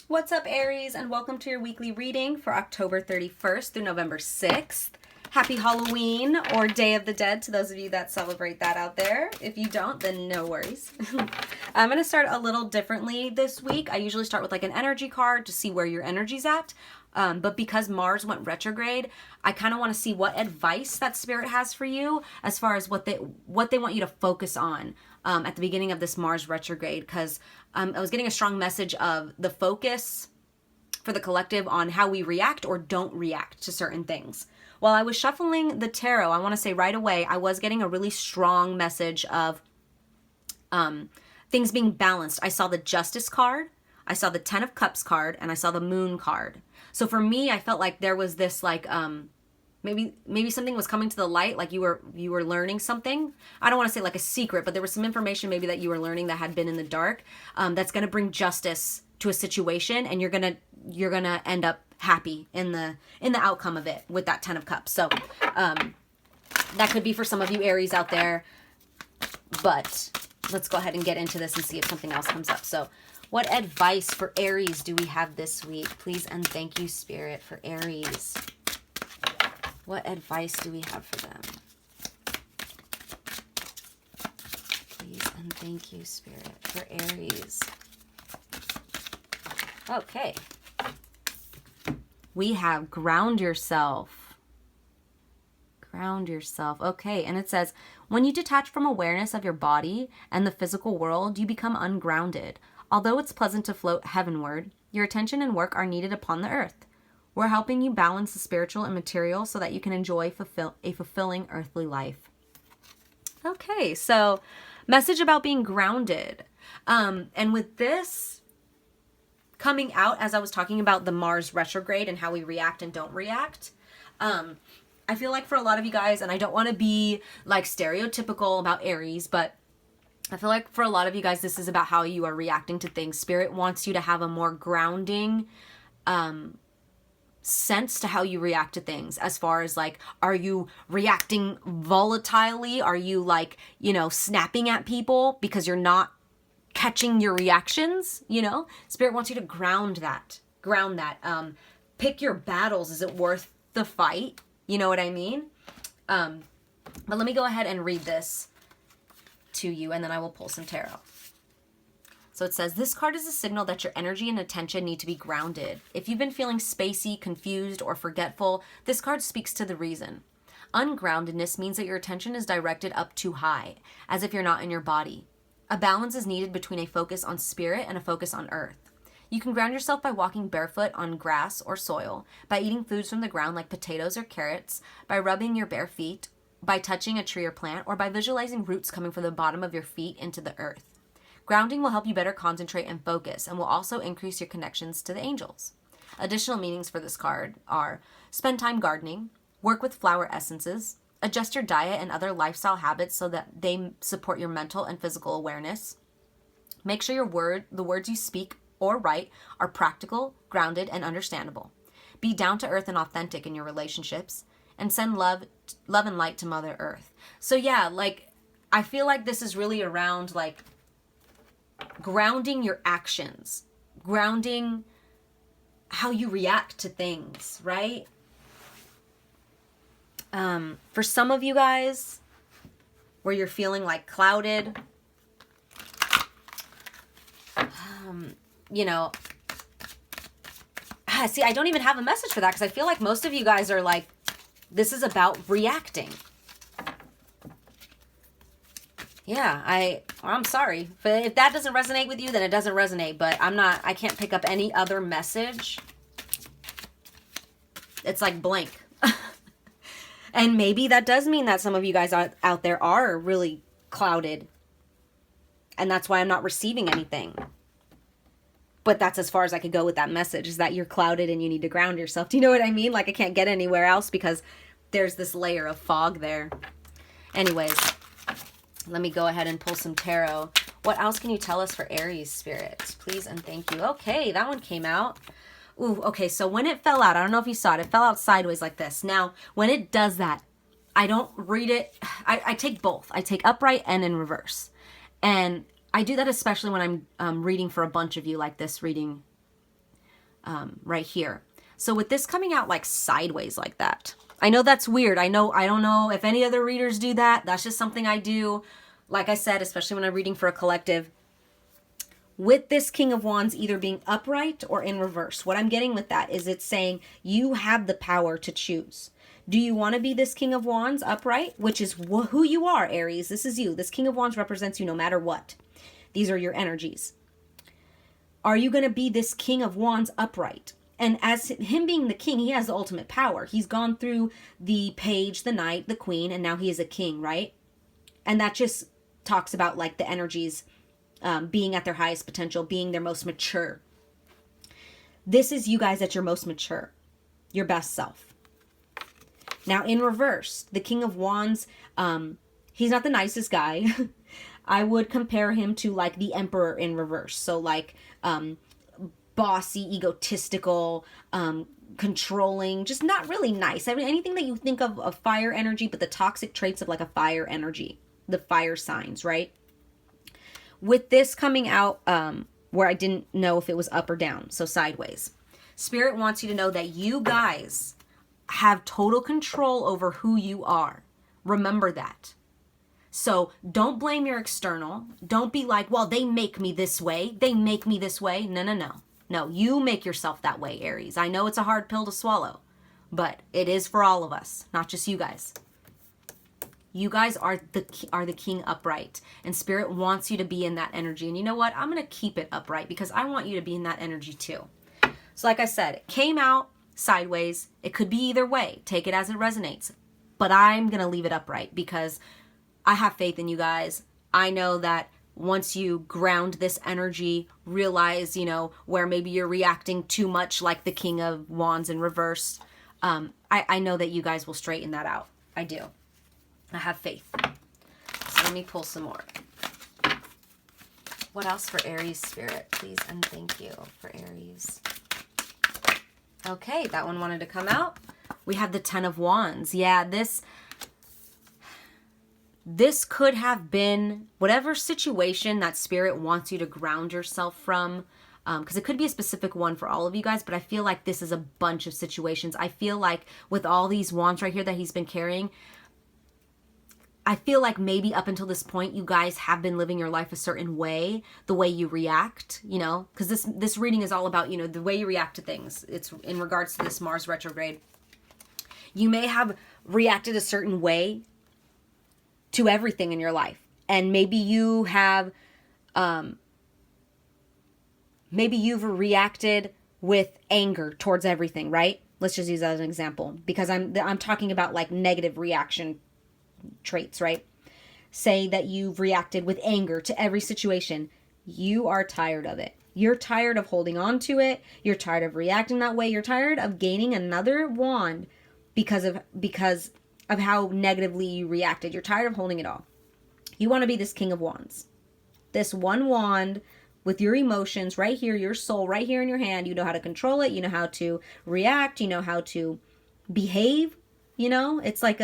What's up, Aries, and welcome to your weekly reading for October 31st through November 6th. Happy Halloween or Day of the Dead to those of you that celebrate that out there. If you don't, then no worries. I'm going to start a little differently this week. I usually start with like an energy card to see where your energy's at. But because Mars went retrograde, I kind of want to see what advice that Spirit has for you as far as what they want you to focus on at the beginning of this Mars retrograde. Because I was getting a strong message of the focus for the collective on how we react or don't react to certain things. While I was shuffling the tarot, I want to say right away, I was getting a really strong message of things being balanced. I saw the Justice card, I saw the Ten of Cups card, and I saw the Moon card. So for me, I felt like there was this like maybe something was coming to the light, like you were learning something. I don't want to say like a secret, but there was some information maybe that you were learning that had been in the dark, that's going to bring justice to a situation, and you're gonna end up happy in the outcome of it with that Ten of Cups. So that could be for some of you Aries out there, but let's go ahead and get into this and see if something else comes up. So what advice for Aries do we have this week? Please and thank you, Spirit, for Aries. What advice do we have for them? Please and thank you, Spirit, for Aries. Okay. We have ground yourself. Ground yourself. Okay, and it says, when you detach from awareness of your body and the physical world, you become ungrounded. Although it's pleasant to float heavenward, your attention and work are needed upon the earth. We're helping you balance the spiritual and material so that you can enjoy a fulfilling earthly life. Okay, so message about being grounded. And with this coming out, as I was talking about the Mars retrograde and how we react and don't react, I feel like for a lot of you guys, and I don't want to be like stereotypical about Aries, but I feel like for a lot of you guys, this is about how you are reacting to things. Spirit wants you to have a more grounding sense to how you react to things, as far as like, are you reacting volatilely? Are you like, snapping at people because you're not catching your reactions? Spirit wants you to ground that. Pick your battles. Is it worth the fight? You know what I mean? But let me go ahead and read this to you, and then I will pull some tarot. So it says, this card is a signal that your energy and attention need to be grounded. If you've been feeling spacey, confused, or forgetful, this card speaks to the reason. Ungroundedness means that your attention is directed up too high, as if you're not in your body. A balance is needed between a focus on spirit and a focus on earth. You can ground yourself by walking barefoot on grass or soil, by eating foods from the ground like potatoes or carrots, by rubbing your bare feet, by touching a tree or plant, or by visualizing roots coming from the bottom of your feet into the earth. Grounding will help you better concentrate and focus, and will also increase your connections to the angels. Additional meanings for this card are: spend time gardening, work with flower essences, adjust your diet and other lifestyle habits so that they support your mental and physical awareness. Make sure the words you speak or write are practical, grounded, and understandable. Be down to earth and authentic in your relationships, and send love and light to Mother Earth. So yeah, like, I feel like this is really around like grounding your actions, grounding how you react to things, right? For some of you guys, where you're feeling like clouded, see, I don't even have a message for that, because I feel like most of you guys are like, this is about reacting. Yeah, I'm sorry. But if that doesn't resonate with you, then it doesn't resonate. But I can't pick up any other message. It's like blank. And maybe that does mean that some of you guys out there are really clouded. And that's why I'm not receiving anything. But that's as far as I could go with that message, is that you're clouded and you need to ground yourself. Do you know what I mean? Like, I can't get anywhere else because there's this layer of fog there. Anyways, let me go ahead and pull some tarot. What else can you tell us for Aries, Spirit? Please and thank you. Okay, that one came out. Ooh, okay, so when it fell out, I don't know if you saw it, it fell out sideways like this. Now, when it does that, I don't read it. I take both. I take upright and in reverse. And I do that especially when I'm reading for a bunch of you, like this reading right here. So with this coming out like sideways like that, I know that's weird. I don't know if any other readers do that. That's just something I do. Like I said, especially when I'm reading for a collective. With this King of Wands either being upright or in reverse, what I'm getting with that is it's saying you have the power to choose. Do you want to be this King of Wands upright, which is who you are, Aries? This is you. This King of Wands represents you no matter what. These are your energies. Are you going to be this King of Wands upright? And as him being the king, he has the ultimate power. He's gone through the page, the knight, the queen, and now he is a king, right? And that just talks about like the energies being at their highest potential, being their most mature. This is you guys at your most mature, your best self. Now in reverse, the King of Wands, he's not the nicest guy. I would compare him to like the Emperor in reverse. So like bossy, egotistical, controlling, just not really nice. I mean, anything that you think of fire energy, but the toxic traits of like a fire energy, the fire signs, right? With this coming out, where I didn't know if it was up or down, so sideways. Spirit wants you to know that you guys have total control over who you are. Remember that. So don't blame your external. Don't be like, well, they make me this way. They make me this way. No, no, no. No, you make yourself that way, Aries. I know it's a hard pill to swallow, but it is for all of us, not just you guys. You guys are the king upright, and Spirit wants you to be in that energy. And you know what? I'm going to keep it upright because I want you to be in that energy too. So like I said, it came out sideways. It could be either way. Take it as it resonates. But I'm going to leave it upright because I have faith in you guys. I know that once you ground this energy, realize, where maybe you're reacting too much like the King of Wands in reverse. I know that you guys will straighten that out. I do. I have faith. So let me pull some more. What else for Aries, Spirit? Please and thank you for Aries. Okay, that one wanted to come out. We have the Ten of Wands. Yeah, this could have been whatever situation that Spirit wants you to ground yourself from, because it could be a specific one for all of you guys, but I feel like this is a bunch of situations. I feel like with all these wands right here that he's been carrying, I feel like maybe up until this point, you guys have been living your life a certain way, the way you react, because this reading is all about, the way you react to things. It's in regards to this Mars retrograde. You may have reacted a certain way to everything in your life. And maybe you have, maybe you've reacted with anger towards everything, right? Let's just use that as an example because I'm talking about like negative reaction traits, right? Say that you've reacted with anger to every situation. You are tired of it. You're tired of holding on to it. You're tired of reacting that way. You're tired of gaining another wand because of how negatively you reacted. You're tired of holding it all. You want to be this King of Wands. This one wand with your emotions right here, your soul right here in your hand. You know how to control it. You know how to react. You know how to behave. It's like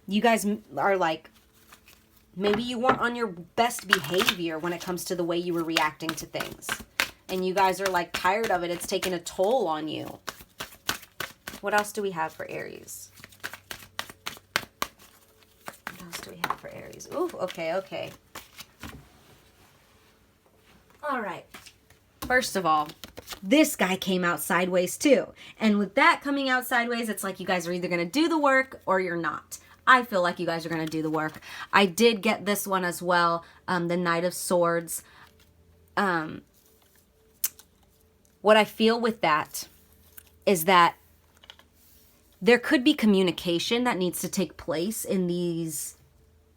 you guys are like, maybe you weren't on your best behavior when it comes to the way you were reacting to things. And you guys are like tired of it. It's taking a toll on you. What else do we have for Aries? What else do we have for Aries? Ooh, okay. All right. First of all, this guy came out sideways too. And with that coming out sideways, it's like you guys are either going to do the work or you're not. I feel like you guys are going to do the work. I did get this one as well, the Knight of Swords. What I feel with that is that there could be communication that needs to take place in these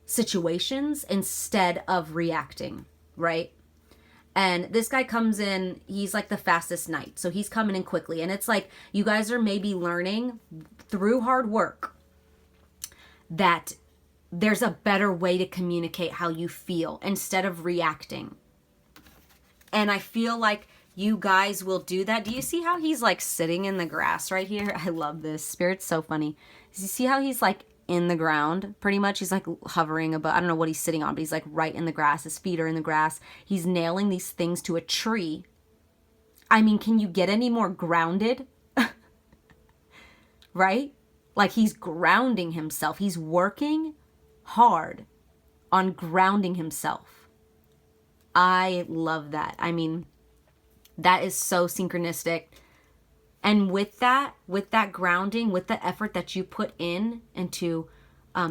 situations instead of reacting, right? And this guy comes in, he's like the fastest knight. So he's coming in quickly. And it's like you guys are maybe learning through hard work that there's a better way to communicate how you feel instead of reacting. And I feel like you guys will do that. Do you see how he's like sitting in the grass right here? I love this. Spirit's so funny. Do you see how he's like in the ground pretty much? He's like hovering above. I don't know what he's sitting on, but he's like right in the grass. His feet are in the grass. He's nailing these things to a tree. I mean, can you get any more grounded? Right? Like he's grounding himself. He's working hard on grounding himself. I love that. I mean, that is so synchronistic. And with that grounding, with the effort that you put in into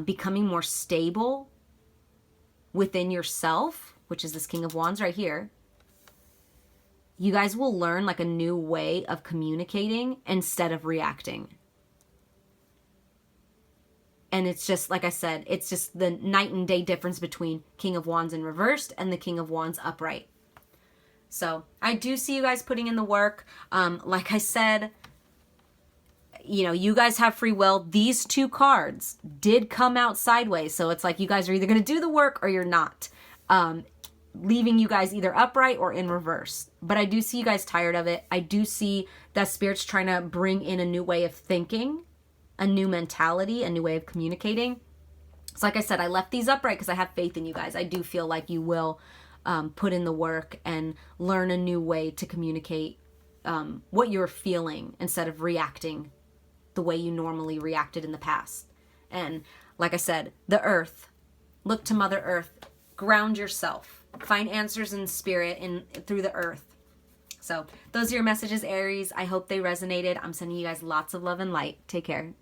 becoming more stable within yourself, which is this King of Wands right here, you guys will learn like a new way of communicating instead of reacting. And it's just, like I said, it's just the night and day difference between King of Wands in reversed and the King of Wands upright. So I do see you guys putting in the work. Like I said, you know, you guys have free will. These two cards did come out sideways. So it's like you guys are either going to do the work or you're not. Leaving you guys either upright or in reverse. But I do see you guys tired of it. I do see that Spirit's trying to bring in a new way of thinking, a new mentality, a new way of communicating. So like I said, I left these upright because I have faith in you guys. I do feel like you will put in the work and learn a new way to communicate what you're feeling instead of reacting the way you normally reacted in the past. And like I said, the earth, look to Mother Earth, ground yourself, find answers in spirit and through the earth. So those are your messages, Aries. I hope they resonated. I'm sending you guys lots of love and light. Take care.